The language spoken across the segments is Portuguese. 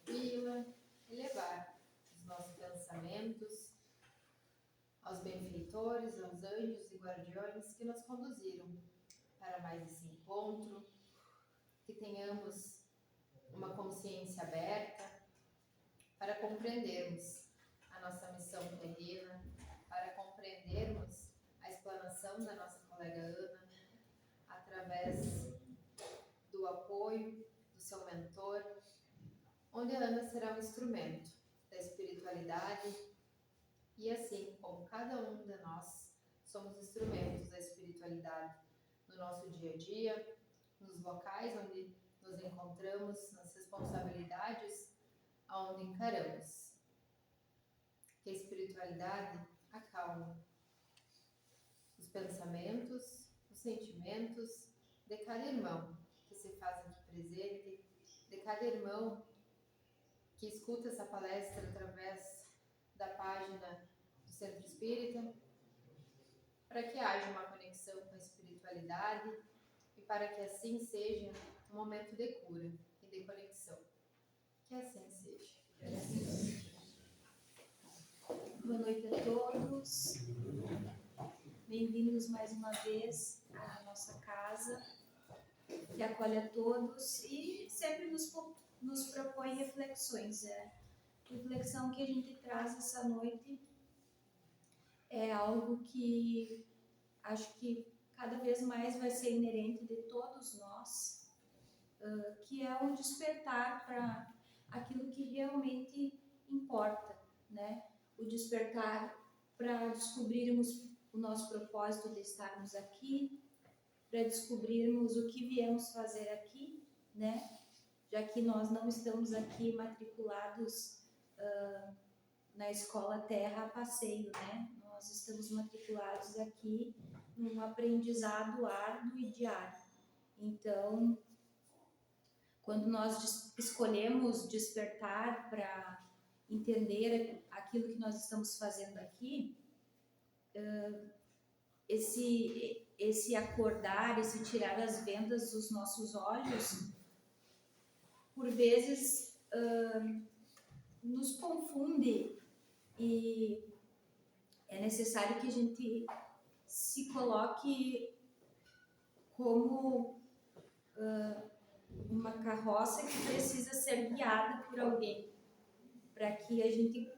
tranquila, elevar os nossos pensamentos aos benfeitores, aos anjos e guardiões que nos conduziram para mais esse encontro, que tenhamos uma consciência aberta para compreendermos a nossa missão terrena, para compreendermos a explanação da nossa colega Ana, através do apoio do seu mentor, onde a Ana será um instrumento da espiritualidade e assim como cada um de nós somos instrumentos da espiritualidade no nosso dia a dia, nos locais onde nos encontramos, nas responsabilidades aonde encaramos. Que a espiritualidade acalme os pensamentos, os sentimentos de cada irmão que se faz aqui presente, de cada irmão que escuta essa palestra através da página do Centro Espírita, para que haja uma conexão com a espiritualidade e para que assim seja um momento de cura e de conexão. Que assim seja. Boa noite a todos. Bem-vindos mais uma vez à nossa casa, que acolhe a todos e sempre nos propõe reflexões. A reflexão que a gente traz essa noite é algo que acho que cada vez mais vai ser inerente de todos nós, que é o despertar para aquilo que realmente importa, né? O despertar para descobrirmos o nosso propósito de estarmos aqui, para descobrirmos o que viemos fazer aqui, né? Já que nós não estamos aqui matriculados na Escola Terra a passeio, né? Nós estamos matriculados aqui num aprendizado árduo e diário. Então, quando nós escolhemos despertar para entender aquilo que nós estamos fazendo aqui, esse acordar, esse tirar as vendas dos nossos olhos, por vezes nos confunde e é necessário que a gente se coloque como uma carroça que precisa ser guiada por alguém, para que a gente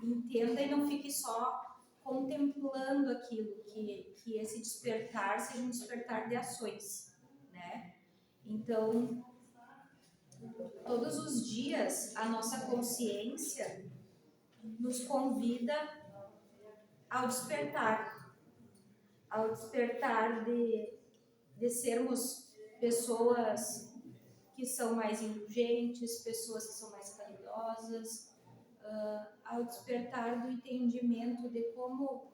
entenda e não fique só contemplando aquilo, que esse despertar seja um despertar de ações, né? Então, todos os dias a nossa consciência nos convida ao despertar de sermos pessoas que são mais indulgentes, pessoas que são mais caridosas, ao despertar do entendimento de como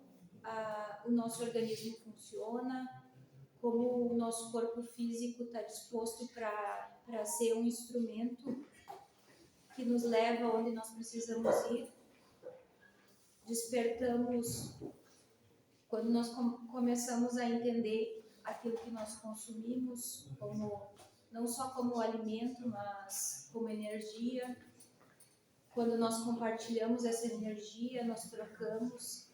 o nosso organismo funciona, como o nosso corpo físico está disposto para ser um instrumento que nos leva onde nós precisamos ir. Despertamos quando nós começamos a entender aquilo que nós consumimos, não só como alimento, mas como energia. Quando nós compartilhamos essa energia, nós trocamos.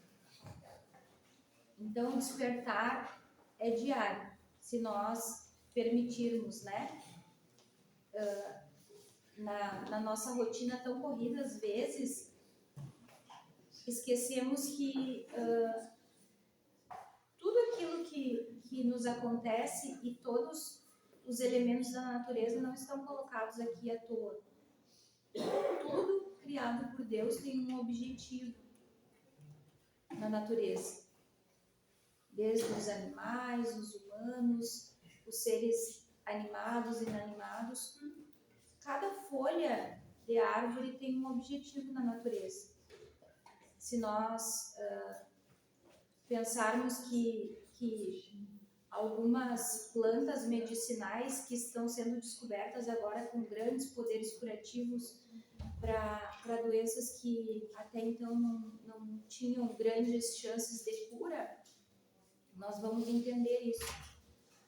Então, despertar é diário, se nós permitirmos, né? Na nossa rotina tão corrida, às vezes, esquecemos que tudo aquilo que nos acontece e todos os elementos da natureza não estão colocados aqui à toa. Tudo criado por Deus tem um objetivo na natureza. Desde os animais, os humanos, os seres animados e inanimados, cada folha de árvore tem um objetivo na natureza. Se nós pensarmos que algumas plantas medicinais que estão sendo descobertas agora com grandes poderes curativos para doenças que até então não tinham grandes chances de cura, nós vamos entender isso.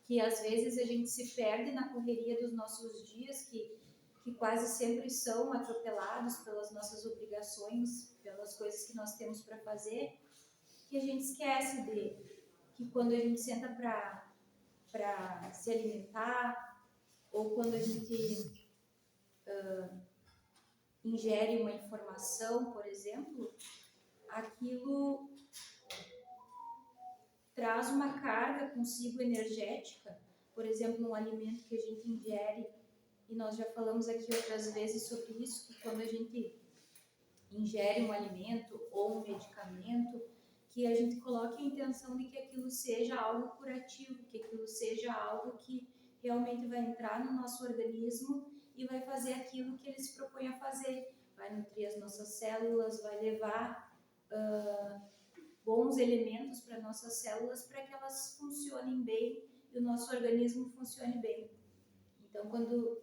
Que às vezes a gente se perde na correria dos nossos dias, que que quase sempre são atropelados pelas nossas obrigações, pelas coisas que nós temos para fazer, que a gente esquece de que quando a gente senta para se alimentar, ou quando a gente ingere uma informação, por exemplo, aquilo traz uma carga consigo energética. Por exemplo, um alimento que a gente ingere, e nós já falamos aqui outras vezes sobre isso, que quando a gente ingere um alimento ou um medicamento, que a gente coloque a intenção de que aquilo seja algo curativo, que aquilo seja algo que realmente vai entrar no nosso organismo e vai fazer aquilo que ele se propõe a fazer. Vai nutrir as nossas células, vai levar bons elementos para nossas células para que elas funcionem bem e o nosso organismo funcione bem. Então, quando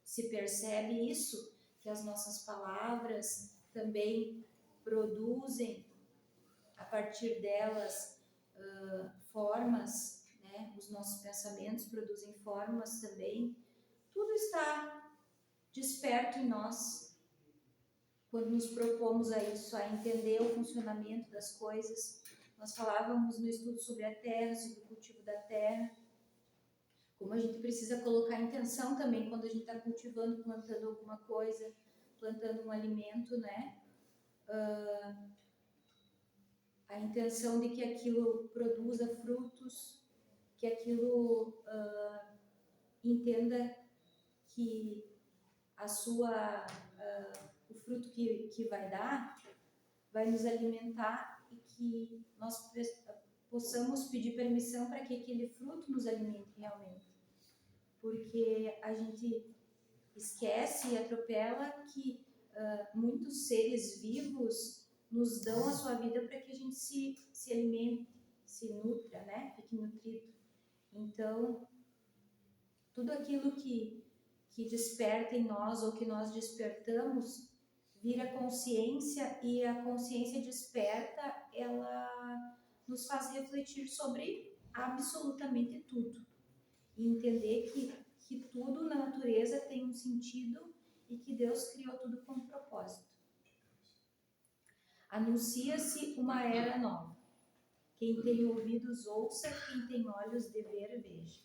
se percebe isso, que as nossas palavras também produzem, a partir delas, formas, né? Os nossos pensamentos produzem formas também. Tudo está desperto em nós quando nos propomos a isso, a entender o funcionamento das coisas. Nós falávamos no estudo sobre a terra, sobre o cultivo da terra, como a gente precisa colocar intenção também quando a gente está cultivando, plantando alguma coisa, plantando um alimento, né? A intenção de que aquilo produza frutos, que aquilo entenda que o fruto que vai dar vai nos alimentar e que nós possamos pedir permissão para que aquele fruto nos alimente realmente. Porque a gente esquece e atropela que muitos seres vivos nos dão a sua vida para que a gente se alimente, se nutra, né? Fique nutrido. Então, tudo aquilo que desperta em nós ou que nós despertamos vira consciência, e a consciência desperta, ela nos faz refletir sobre absolutamente tudo e entender que tudo na natureza tem um sentido e que Deus criou tudo com um propósito. Anuncia-se uma era nova. Quem tem ouvidos ouça, quem tem olhos de ver veja.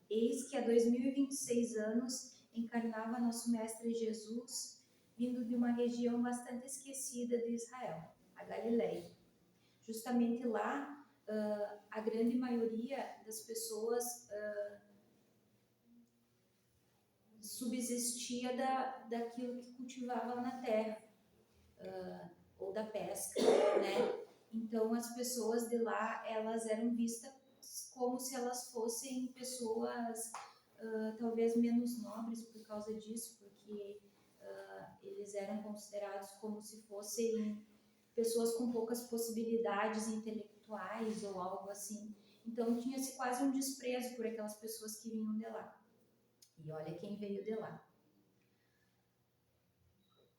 Eis que há 2026 anos encarnava nosso Mestre Jesus, vindo de uma região bastante esquecida de Israel, a Galileia. Justamente lá, a grande maioria das pessoas subsistia daquilo que cultivava lá na terra, ou da pesca, né? Então, as pessoas de lá, elas eram vistas como se elas fossem pessoas talvez menos nobres por causa disso, porque eles eram considerados como se fossem pessoas com poucas possibilidades intelectuais ou algo assim. Então, tinha-se quase um desprezo por aquelas pessoas que vinham de lá. E olha quem veio de lá.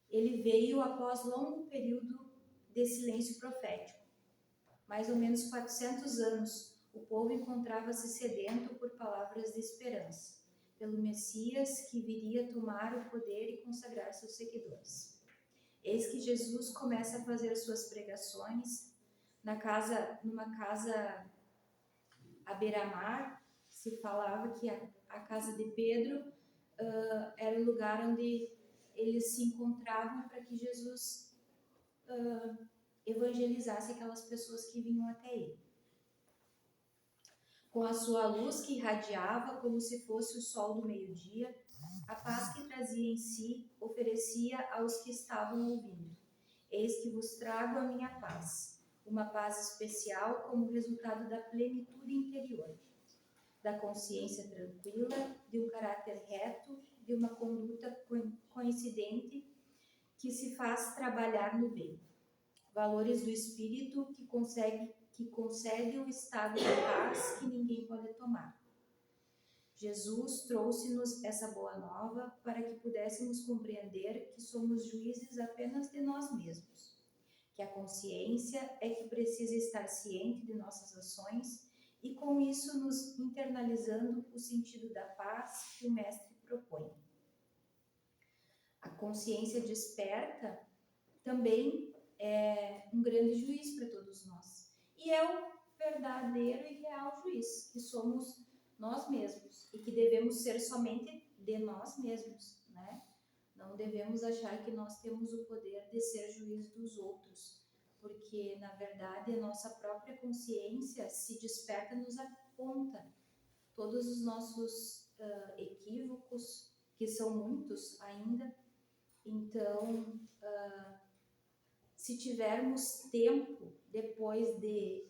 Ele veio após longo período de silêncio profético. Mais ou menos 400 anos, o povo encontrava-se sedento por palavras de esperança, pelo Messias que viria tomar o poder e consagrar seus seguidores. Eis que Jesus começa a fazer suas pregações numa casa à beira-mar. Se falava que a casa de Pedro era o lugar onde eles se encontravam para que Jesus evangelizasse aquelas pessoas que vinham até ele. Com a sua luz que irradiava como se fosse o sol do meio-dia, a paz que trazia em si oferecia aos que estavam ouvindo. Eis que vos trago a minha paz, uma paz especial como resultado da plenitude interior, da consciência tranquila, de um caráter reto, de uma conduta coincidente que se faz trabalhar no bem. Valores do espírito que concede um estado de paz que ninguém pode tomar. Jesus trouxe-nos essa boa nova para que pudéssemos compreender que somos juízes apenas de nós mesmos, que a consciência é que precisa estar ciente de nossas ações e com isso nos internalizando o sentido da paz que o Mestre propõe. consciência desperta também é um grande juiz para todos nós. E é o verdadeiro e real juiz, que somos nós mesmos e que devemos ser somente de nós mesmos, né? Não devemos achar que nós temos o poder de ser juiz dos outros, porque na verdade a nossa própria consciência se desperta, nos aponta todos os nossos equívocos, que são muitos ainda. Então, se tivermos tempo depois de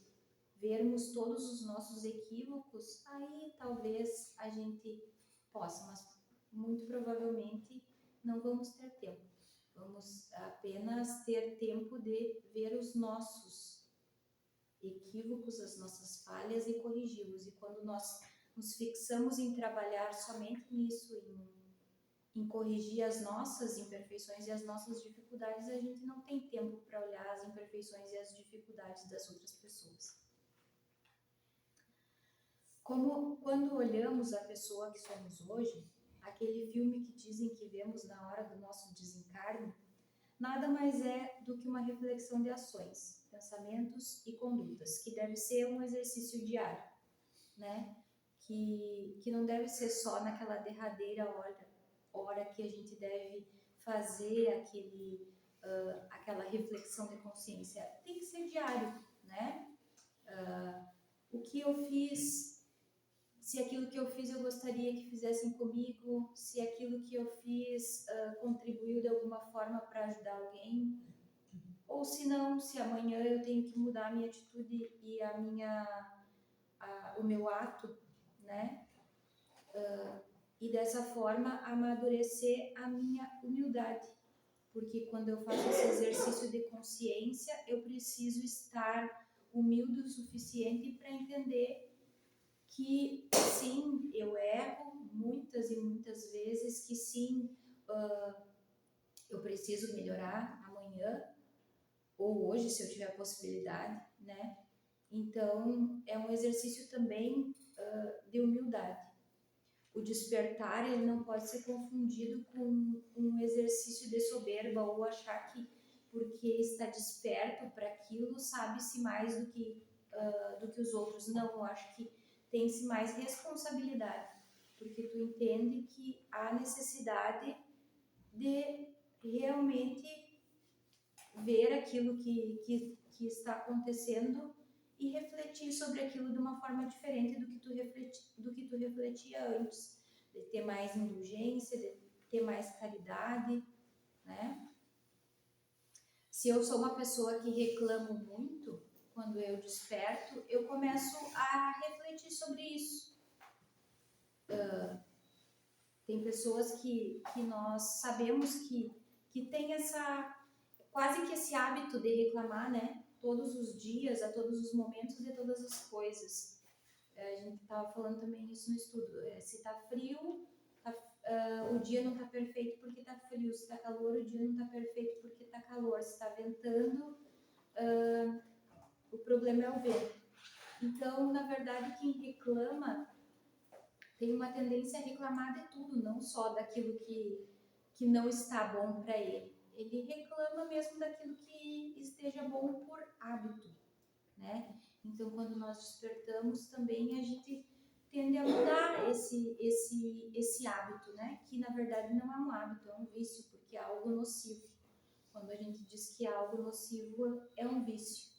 vermos todos os nossos equívocos, aí talvez a gente possa, mas muito provavelmente não vamos ter tempo. Vamos apenas ter tempo de ver os nossos equívocos, as nossas falhas e corrigi-los. E quando nós nos fixamos em trabalhar somente nisso, em corrigir as nossas imperfeições e as nossas dificuldades, a gente não tem tempo para olhar as imperfeições e as dificuldades das outras pessoas. Como quando olhamos a pessoa que somos hoje, aquele filme que dizem que vemos na hora do nosso desencarne, nada mais é do que uma reflexão de ações, pensamentos e condutas, que deve ser um exercício diário, né? Que não deve ser só naquela derradeira hora que a gente deve fazer aquela reflexão de consciência. Tem que ser diário, né? O que eu fiz, se aquilo que eu fiz eu gostaria que fizessem comigo, se aquilo que eu fiz contribuiu de alguma forma para ajudar alguém, ou se não, se amanhã eu tenho que mudar a minha atitude e o meu ato, né? E dessa forma amadurecer a minha humildade, porque quando eu faço esse exercício de consciência, eu preciso estar humilde o suficiente para entender que sim, eu erro muitas e muitas vezes, que sim, eu preciso melhorar amanhã ou hoje, se eu tiver a possibilidade, né? Então, é um exercício também de humildade. O despertar, ele não pode ser confundido com um exercício de soberba ou achar que porque está desperto para aquilo sabe-se mais do que os outros. Não, eu acho que tem-se mais responsabilidade, porque tu entende que há necessidade de realmente ver aquilo que está acontecendo e refletir sobre aquilo de uma forma diferente do que tu refletia antes, de ter mais indulgência, de ter mais caridade, né? Se eu sou uma pessoa que reclamo muito, quando eu desperto, eu começo a refletir sobre isso. Tem pessoas que nós sabemos que tem quase que esse hábito de reclamar, né? Todos os dias, a todos os momentos, de todas as coisas. A gente estava falando também isso no estudo. Se está frio, o dia não está perfeito porque está frio. Se está calor, o dia não está perfeito porque está calor. Se está ventando, o problema é o vento. Então, na verdade, quem reclama tem uma tendência a reclamar de tudo, não só daquilo que não está bom para ele. Ele reclama mesmo daquilo que esteja bom por hábito, né? Então, quando nós despertamos, também a gente tende a mudar esse hábito, né? Que na verdade não é um hábito, é um vício, porque é algo nocivo. Quando a gente diz que é algo nocivo, é um vício.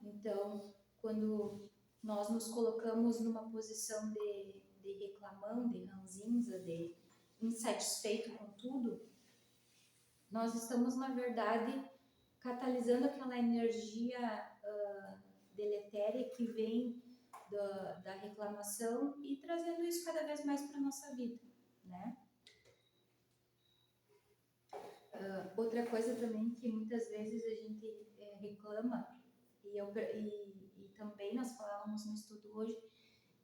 Então, quando nós nos colocamos numa posição de reclamão, de ranzinza, de insatisfeito com tudo, nós estamos, na verdade, catalisando aquela energia deletéria que vem da reclamação e trazendo isso cada vez mais para a nossa vida, né? Outra coisa também que muitas vezes a gente reclama, e também nós falávamos no estudo hoje,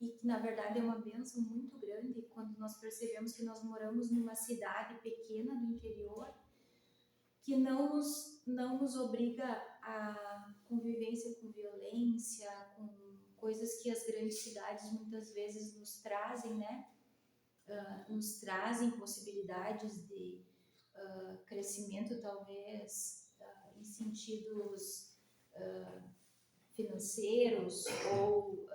e que na verdade é uma bênção muito grande quando nós percebemos que nós moramos numa cidade pequena do interior, que não nos obriga a convivência com violência, com coisas que as grandes cidades muitas vezes nos trazem, né? Nos trazem possibilidades de crescimento, talvez, em sentidos financeiros ou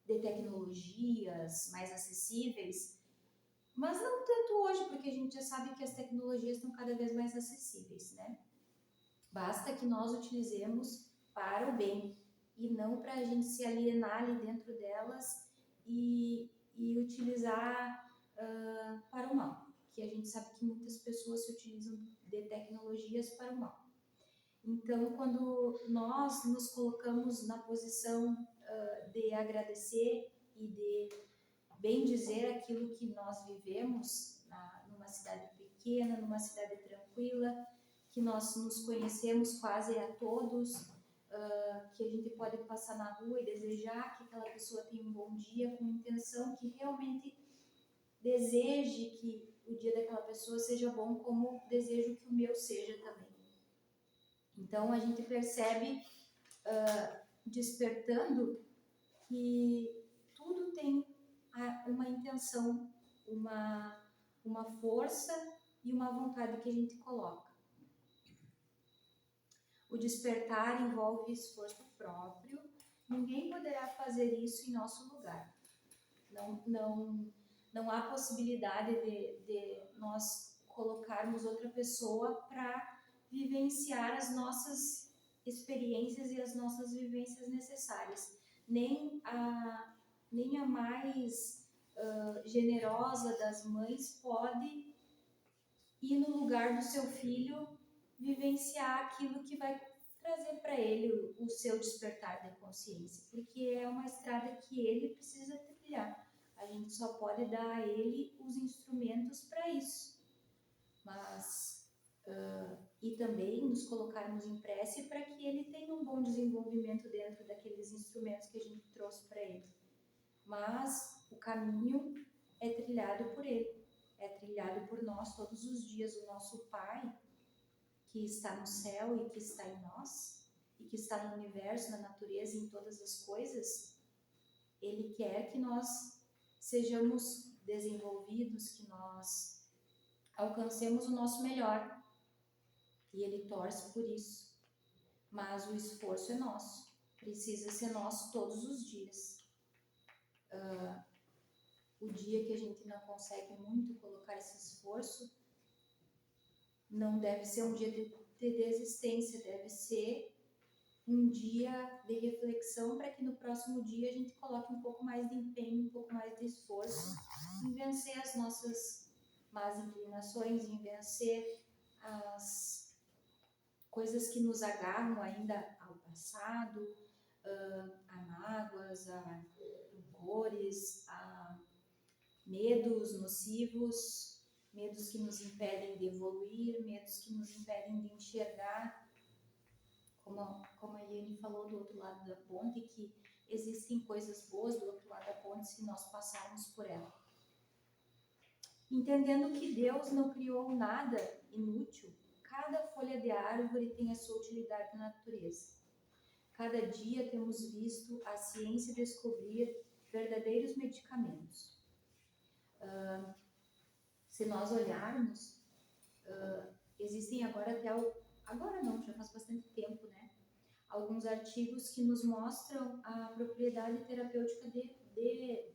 de tecnologias mais acessíveis, mas não tanto hoje, porque a gente já sabe que as tecnologias estão cada vez mais acessíveis, né? Basta que nós utilizemos para o bem e não para a gente se alienar ali dentro delas e utilizar para o mal, que a gente sabe que muitas pessoas se utilizam de tecnologias para o mal. Então, quando nós nos colocamos na posição de agradecer e de bem dizer aquilo que nós vivemos numa cidade pequena, numa cidade tranquila, que nós nos conhecemos quase a todos, que a gente pode passar na rua e desejar que aquela pessoa tenha um bom dia, com intenção que realmente deseje que o dia daquela pessoa seja bom, como desejo que o meu seja também. Então a gente percebe, despertando, que tudo tem uma intenção, uma força e uma vontade que a gente coloca. O despertar envolve esforço próprio, ninguém poderá fazer isso em nosso lugar. Não há possibilidade de nós colocarmos outra pessoa para vivenciar as nossas experiências e as nossas vivências necessárias. Nem a mais generosa das mães pode ir no lugar do seu filho vivenciar aquilo que vai trazer para ele o seu despertar de consciência, porque é uma estrada que ele precisa trilhar. A gente só pode dar a ele os instrumentos para isso, mas e também nos colocarmos em prece para que ele tenha um bom desenvolvimento dentro daqueles instrumentos que a gente trouxe para ele. Mas o caminho é trilhado por ele, é trilhado por nós todos os dias. O nosso Pai, que está no céu e que está em nós, e que está no universo, na natureza, em todas as coisas, Ele quer que nós sejamos desenvolvidos, que nós alcancemos o nosso melhor. E Ele torce por isso. Mas o esforço é nosso, precisa ser nosso todos os dias. O dia que a gente não consegue muito colocar esse esforço, não deve ser um dia de desistência, deve ser um dia de reflexão para que no próximo dia a gente coloque um pouco mais de empenho, um pouco mais de esforço em vencer as nossas más inclinações, em vencer as coisas que nos agarram ainda ao passado, a mágoas, a rancores, a medos nocivos, medos que nos impedem de evoluir, medos que nos impedem de enxergar, como a Iane falou do outro lado da ponte, que existem coisas boas do outro lado da ponte se nós passarmos por ela. Entendendo que Deus não criou nada inútil, cada folha de árvore tem a sua utilidade na natureza. Cada dia temos visto a ciência descobrir verdadeiros medicamentos. Se nós olharmos, existem agora agora não, já faz bastante tempo, né? Alguns artigos que nos mostram a propriedade terapêutica de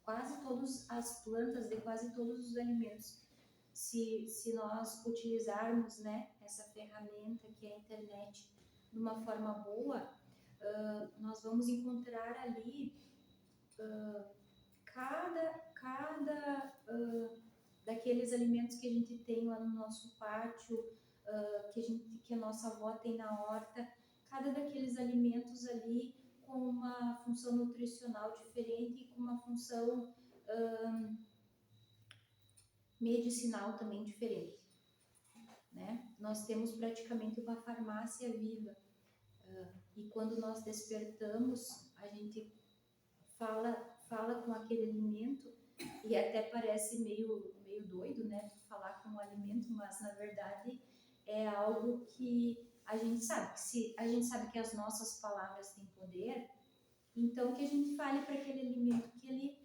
quase todas as plantas, de quase todos os alimentos. Se nós utilizarmos, né, essa ferramenta que é a internet de uma forma boa, nós vamos encontrar ali cada daqueles alimentos que a gente tem lá no nosso pátio, que a nossa avó tem na horta, cada daqueles alimentos ali com uma função nutricional diferente e com uma função medicinal também diferente, né? Nós temos praticamente uma farmácia viva, e quando nós despertamos, a gente fala com aquele alimento, e até parece meio doido, né, falar com o alimento, mas na verdade é algo que a gente sabe, a gente sabe que as nossas palavras têm poder, então que a gente fale para aquele alimento que ele,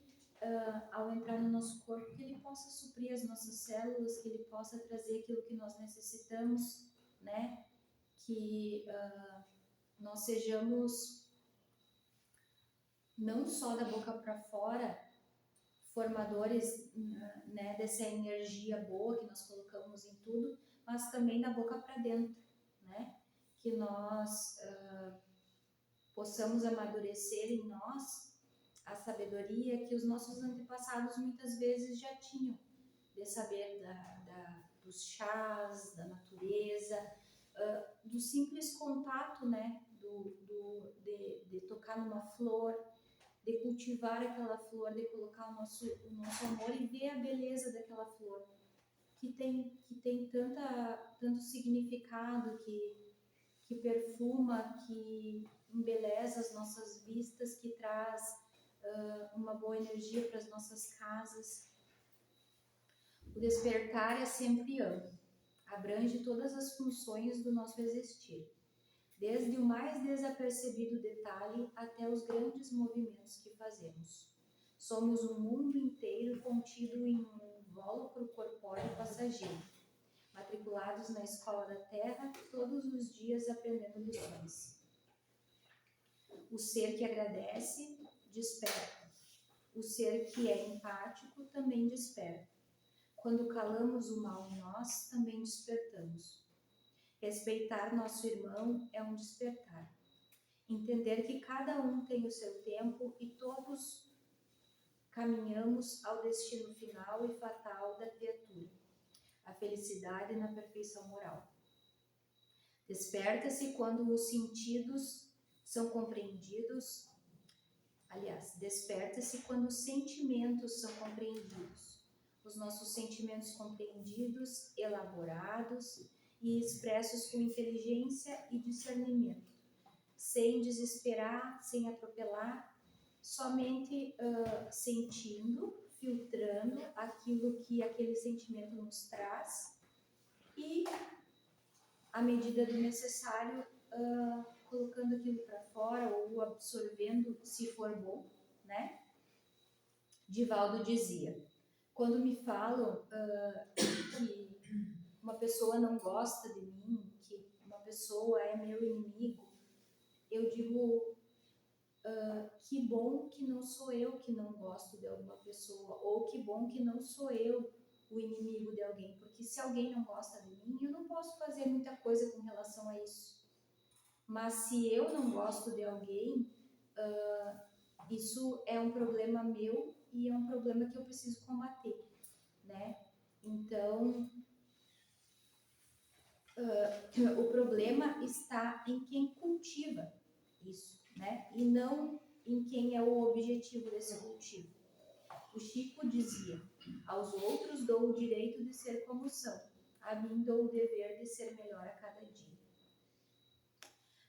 ao entrar no nosso corpo, que ele possa possa suprir as nossas células, que Ele possa trazer aquilo que nós necessitamos, né? Que nós sejamos não só da boca para fora formadores, né, dessa energia boa que nós colocamos em tudo, mas também da boca para dentro, né? Que nós possamos amadurecer em nós a sabedoria que os nossos antepassados muitas vezes já tinham, de saber dos chás, da natureza, do simples contato, né, de tocar numa flor, de cultivar aquela flor, de colocar o nosso amor e ver a beleza daquela flor, que tem tanto significado, que perfuma, que embeleza as nossas vistas, que traz uma boa energia para as nossas casas. O despertar é sempre amplo, abrange todas as funções do nosso existir, desde o mais desapercebido detalhe até os grandes movimentos que fazemos. Somos um mundo inteiro contido em um invólucro corpóreo passageiro, matriculados na escola da Terra, todos os dias aprendendo lições. O ser que agradece, desperta. O ser que é empático também desperta. Quando calamos o mal em nós, também despertamos. Respeitar nosso irmão é um despertar. Entender que cada um tem o seu tempo e todos caminhamos ao destino final e fatal da criatura, a felicidade na perfeição moral. Desperta-se quando os sentidos são compreendidos. Aliás, desperta-se quando os sentimentos são compreendidos. Os nossos sentimentos compreendidos, elaborados e expressos com inteligência e discernimento, sem desesperar, sem atropelar, somente sentindo, filtrando aquilo que aquele sentimento nos traz e, à medida do necessário, colocando aquilo para fora ou absorvendo, se for bom, né? Divaldo dizia: quando me falam que uma pessoa não gosta de mim, que uma pessoa é meu inimigo, eu digo, que bom que não sou eu que não gosto de alguma pessoa, ou que bom que não sou eu o inimigo de alguém, porque se alguém não gosta de mim, eu não posso fazer muita coisa com relação a isso. Mas se eu não gosto de alguém, isso é um problema meu e é um problema que eu preciso combater, né? Então, o problema está em quem cultiva isso, né? E não em quem é o objetivo desse cultivo. O Chico dizia: aos outros dou o direito de ser como são, a mim dou o dever de ser melhor a cada dia.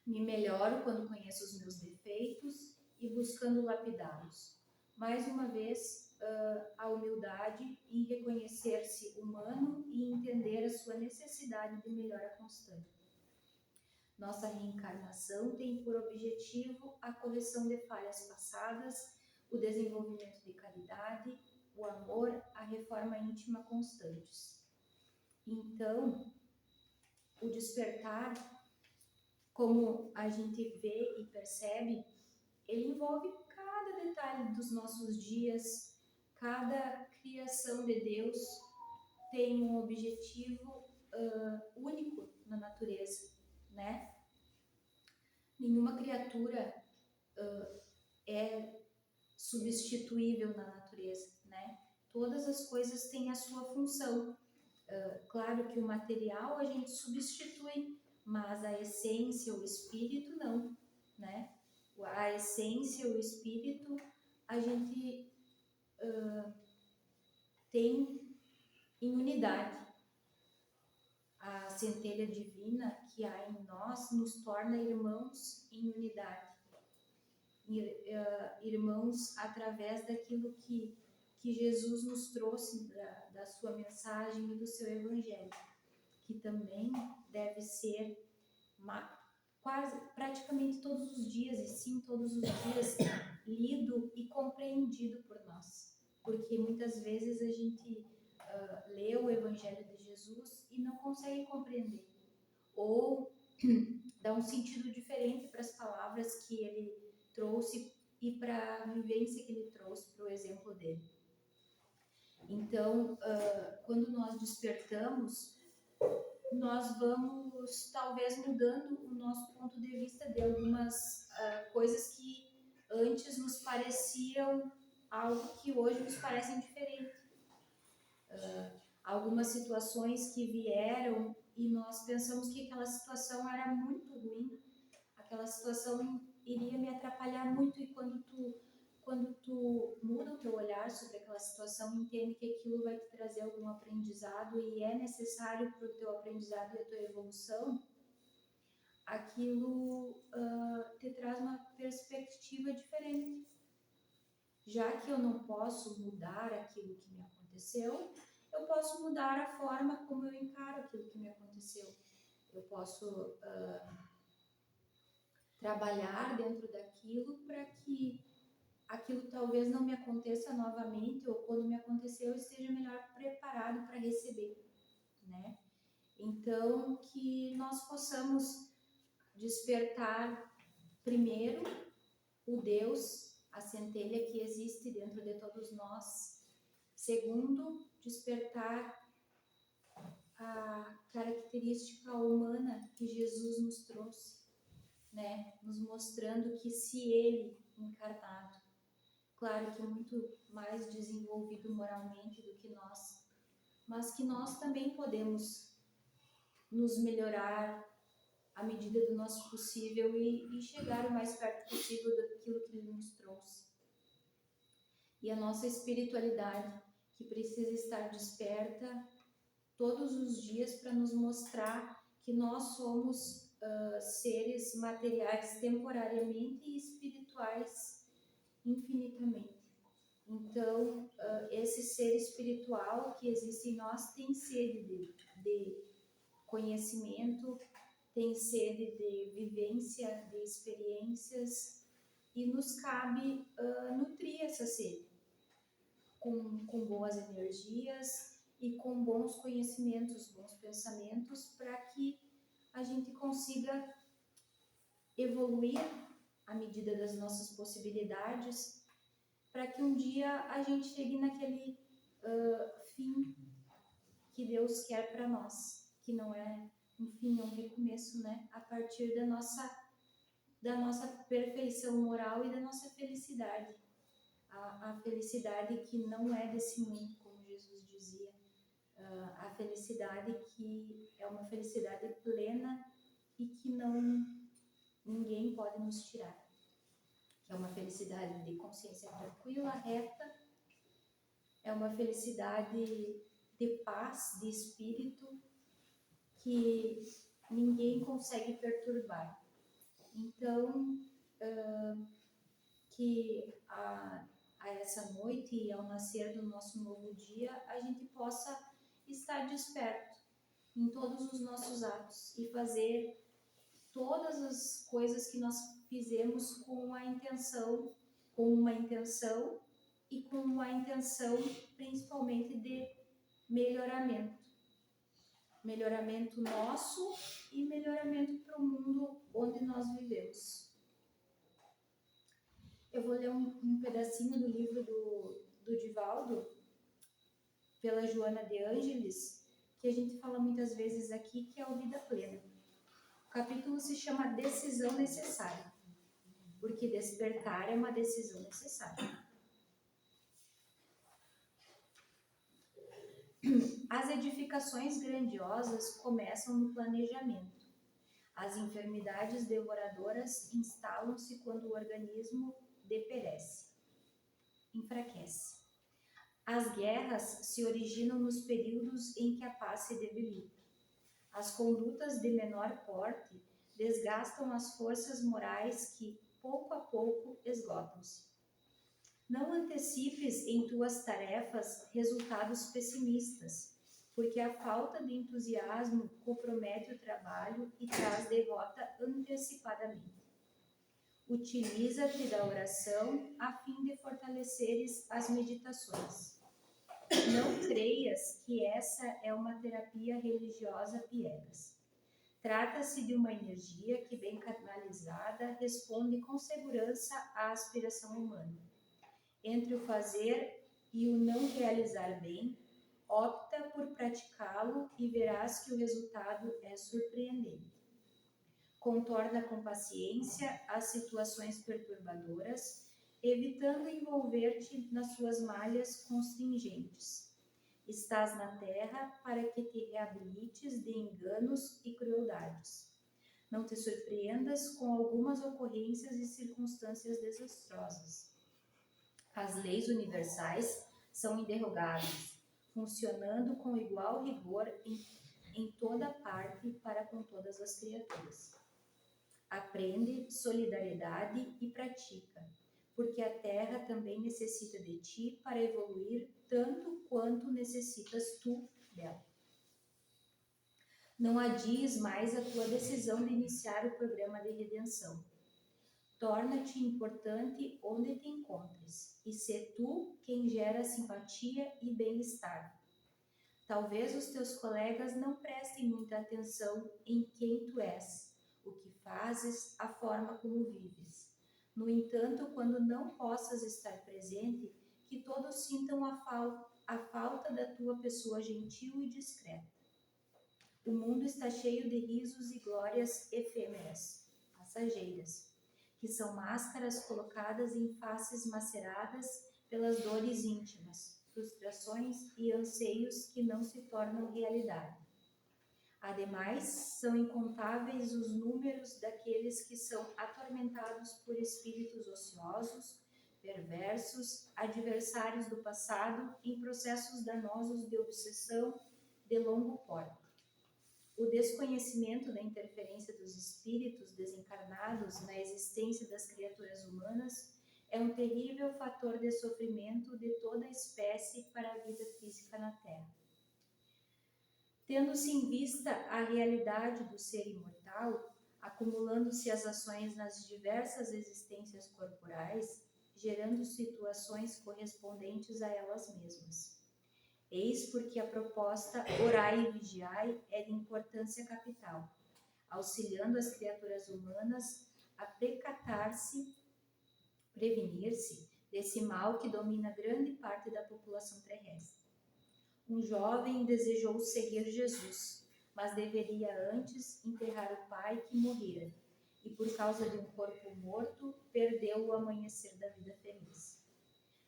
Me melhoro quando conheço os meus defeitos e buscando lapidá-los. Mais uma vez, a humildade em reconhecer-se humano e entender a sua necessidade de melhora constante. Nossa reencarnação tem por objetivo a correção de falhas passadas, o desenvolvimento de caridade, o amor, a reforma íntima constantes. Então, o despertar, como a gente vê e percebe, ele envolve cada detalhe dos nossos dias, cada criação de Deus tem um objetivo único na natureza, né? Nenhuma criatura é substituível na natureza, né? Todas as coisas têm a sua função. Claro que o material a gente substitui, mas a essência, o espírito, não, né? A essência, o espírito, a gente tem em unidade. A centelha divina que há em nós nos torna irmãos em unidade. Irmãos através daquilo que Jesus nos trouxe da sua mensagem e do seu evangelho, que também deve ser praticamente todos os dias, e sim todos os dias, lido e compreendido por nós, porque muitas vezes a gente lê o Evangelho de Jesus e não consegue compreender, ou dá um sentido diferente para as palavras que ele trouxe e para a vivência que ele trouxe, para o exemplo dele. Então, quando nós despertamos, nós vamos talvez mudando o nosso ponto de vista de algumas coisas que antes nos pareciam algo que hoje nos parecem diferente. Algumas situações que vieram e nós pensamos que aquela situação era muito ruim, aquela situação iria me atrapalhar muito, e quando tu muda o teu olhar sobre aquela situação, entende que aquilo vai te trazer algum aprendizado e é necessário para o teu aprendizado e a tua evolução, aquilo te traz uma perspectiva diferente. Já que eu não posso mudar aquilo que me aconteceu, eu posso mudar a forma como eu encaro aquilo que me aconteceu. Eu posso trabalhar dentro daquilo para que aquilo talvez não me aconteça novamente, ou quando me aconteceu eu esteja melhor preparado para receber, né? Então, que nós possamos despertar primeiro o Deus, a centelha que existe dentro de todos nós. Segundo, despertar a característica humana que Jesus nos trouxe, né? Nos mostrando que se ele encarnado, claro que muito mais desenvolvido moralmente do que nós, mas que nós também podemos nos melhorar à medida do nosso possível e chegar o mais perto possível daquilo que ele nos trouxe. E a nossa espiritualidade, que precisa estar desperta todos os dias para nos mostrar que nós somos seres materiais temporariamente e espirituais infinitamente. Então, esse ser espiritual que existe em nós tem sede de conhecimento, tem sede de vivência, de experiências, e nos cabe nutrir essa sede com boas energias e com bons conhecimentos, bons pensamentos, para que a gente consiga evoluir à medida das nossas possibilidades, para que um dia a gente chegue naquele fim que Deus quer para nós, que não é um fim, é um recomeço, né? A partir da nossa perfeição moral e da nossa felicidade. A felicidade que não é desse mundo, como Jesus dizia. A felicidade que é uma felicidade plena e que ninguém pode nos tirar. Que é uma felicidade de consciência tranquila, reta, é uma felicidade de paz, de espírito, que ninguém consegue perturbar. Então, que a essa noite e ao nascer do nosso novo dia, a gente possa estar desperto em todos os nossos atos e fazer todas as coisas que nós fizemos com uma intenção e com uma intenção principalmente de melhoramento. Melhoramento nosso e melhoramento para o mundo onde nós vivemos. Eu vou ler um pedacinho do livro do Divaldo, pela Joana de Ângeles, que a gente fala muitas vezes aqui, que é o Vida Plena. O capítulo se chama Decisão Necessária, porque despertar é uma decisão necessária. As edificações grandiosas começam no planejamento. As enfermidades devoradoras instalam-se quando o organismo deperece, enfraquece. As guerras se originam nos períodos em que a paz se debilita. As condutas de menor porte desgastam as forças morais que, pouco a pouco, esgotam-se. Não antecipes em tuas tarefas resultados pessimistas, porque a falta de entusiasmo compromete o trabalho e traz derrota antecipadamente. Utiliza-te da oração a fim de fortaleceres as meditações. Não creias que essa é uma terapia religiosa piegas. Trata-se de uma energia que, bem canalizada, responde com segurança à aspiração humana. Entre o fazer e o não realizar bem, opta por praticá-lo e verás que o resultado é surpreendente. Contorna com paciência as situações perturbadoras, evitando envolver-te nas suas malhas constringentes. Estás na terra para que te reabilites de enganos e crueldades. Não te surpreendas com algumas ocorrências e circunstâncias desastrosas. As leis universais são inderrogáveis, funcionando com igual rigor em toda parte para com todas as criaturas. Aprende solidariedade e pratica, porque a terra também necessita de ti para evoluir tanto quanto necessitas tu dela. Não adies mais a tua decisão de iniciar o programa de redenção. Torna-te importante onde te encontres e sê tu quem gera simpatia e bem-estar. Talvez os teus colegas não prestem muita atenção em quem tu és, o que fazes, a forma como vives. No entanto, quando não possas estar presente, que todos sintam a falta da tua pessoa gentil e discreta. O mundo está cheio de risos e glórias efêmeras, passageiras, que são máscaras colocadas em faces maceradas pelas dores íntimas, frustrações e anseios que não se tornam realidade. Ademais, são incontáveis os números daqueles que são atormentados por espíritos ociosos, perversos, adversários do passado, em processos danosos de obsessão de longo porte. O desconhecimento da interferência dos espíritos desencarnados na existência das criaturas humanas é um terrível fator de sofrimento de toda a espécie para a vida física na Terra. Tendo-se em vista a realidade do ser imortal, acumulando-se as ações nas diversas existências corporais, gerando situações correspondentes a elas mesmas. Eis porque a proposta orai e vigiai é de importância capital, auxiliando as criaturas humanas a precatar-se, prevenir-se desse mal que domina grande parte da população terrestre. Um jovem desejou seguir Jesus, mas deveria antes enterrar o pai que morrera, e por causa de um corpo morto, perdeu o amanhecer da vida feliz.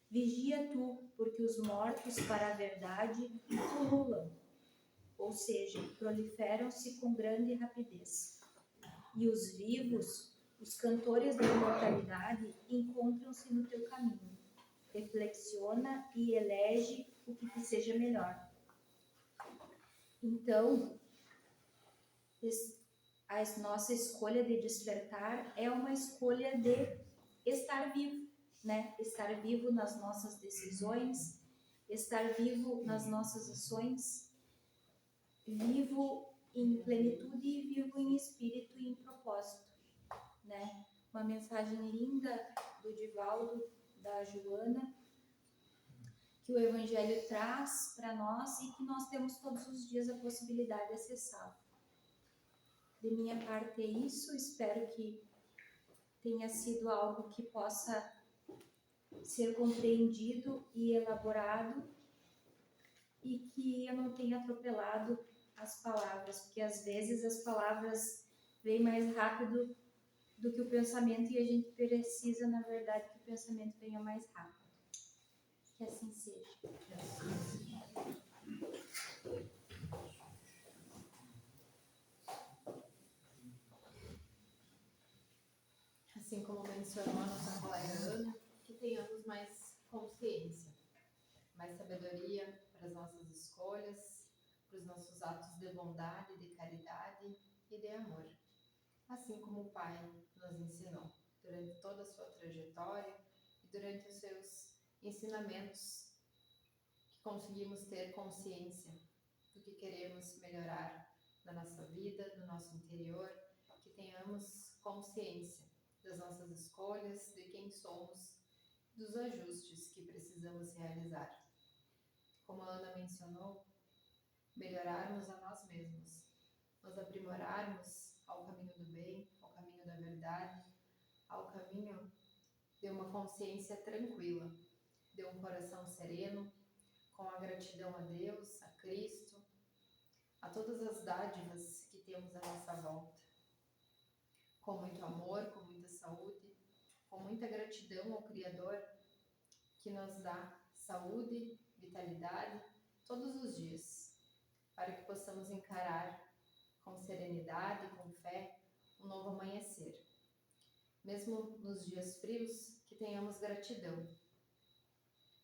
Vigia tu, porque os mortos para a verdade pululam, ou seja, proliferam-se com grande rapidez. E os vivos, os cantores da imortalidade, encontram-se no teu caminho. Reflexiona e elege o que te seja melhor. Então, a nossa escolha de despertar é uma escolha de estar vivo, né? Estar vivo nas nossas decisões, estar vivo nas nossas ações, vivo em plenitude e vivo em espírito e em propósito, né? Uma mensagem linda do Divaldo, da Joana, que o Evangelho traz para nós e que nós temos todos os dias a possibilidade de acessá-lo. De minha parte é isso, espero que tenha sido algo que possa ser compreendido e elaborado e que eu não tenha atropelado as palavras, porque às vezes as palavras vêm mais rápido do que o pensamento e a gente precisa, na verdade, que o pensamento venha mais rápido. Que assim seja. Assim como mencionou a nossa colega Ana, que tenhamos mais consciência, mais sabedoria para as nossas escolhas, para os nossos atos de bondade, de caridade e de amor. Assim como o Pai nos ensinou durante toda a sua trajetória e durante os seus ensinamentos, que conseguimos ter consciência do que queremos melhorar na nossa vida, no nosso interior, que tenhamos consciência das nossas escolhas, de quem somos, dos ajustes que precisamos realizar. como a Ana mencionou, melhorarmos a nós mesmos, nos aprimorarmos ao caminho do bem, ao caminho da verdade, ao caminho de uma consciência tranquila, de um coração sereno, com a gratidão a Deus, a Cristo, a todas as dádivas que temos à nossa volta, com muito amor, com muita saúde, com muita gratidão ao Criador que nos dá saúde, vitalidade todos os dias, para que possamos encarar com serenidade, com fé, um novo amanhecer. Mesmo nos dias frios, que tenhamos gratidão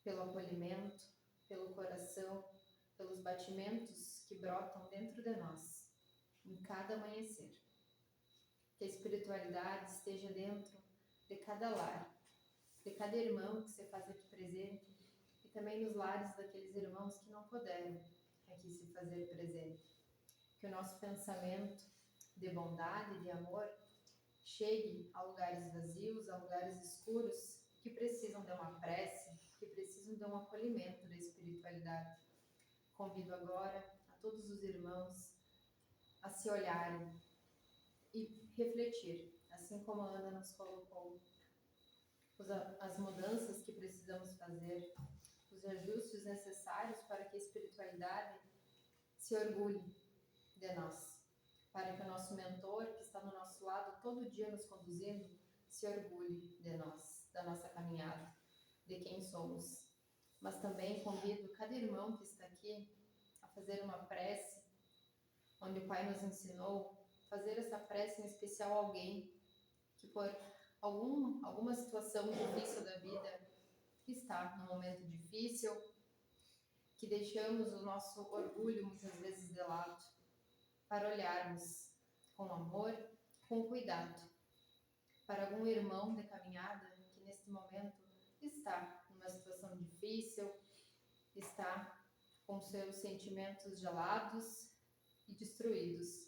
pelo acolhimento, pelo coração, pelos batimentos que brotam dentro de nós, em cada amanhecer. Que a espiritualidade esteja dentro de cada lar, de cada irmão que se faz aqui presente e também nos lares daqueles irmãos que não puderam aqui se fazer presente. Que o nosso pensamento de bondade, de amor, chegue a lugares vazios, a lugares escuros que precisam de uma prece, que precisam de um acolhimento da espiritualidade. Convido agora a todos os irmãos a se olharem e refletir, assim como a Ana nos colocou, as mudanças que precisamos fazer, os ajustes necessários para que a espiritualidade se orgulhe de nós, para que o nosso mentor, que está do nosso lado todo dia nos conduzindo, se orgulhe de nós, da nossa caminhada, de quem somos. Mas também convido cada irmão que está aqui a fazer uma prece, onde o Pai nos ensinou fazer essa prece em especial a alguém que por alguma situação difícil da vida está num momento difícil, que deixamos o nosso orgulho muitas vezes de lado, para olharmos com amor, com cuidado, para algum irmão de caminhada que neste momento está numa situação difícil, está com seus sentimentos gelados e destruídos.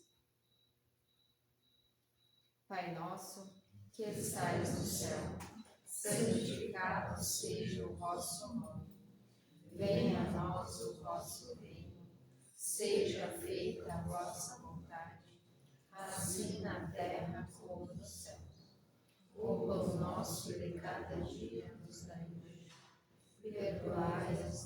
Pai nosso, que estais no céu, santificado seja o vosso nome. Venha a nós o vosso reino. Seja feita a vossa vontade, assim na terra como no céu. O pão nosso de cada dia nos dai hoje. Perdoai as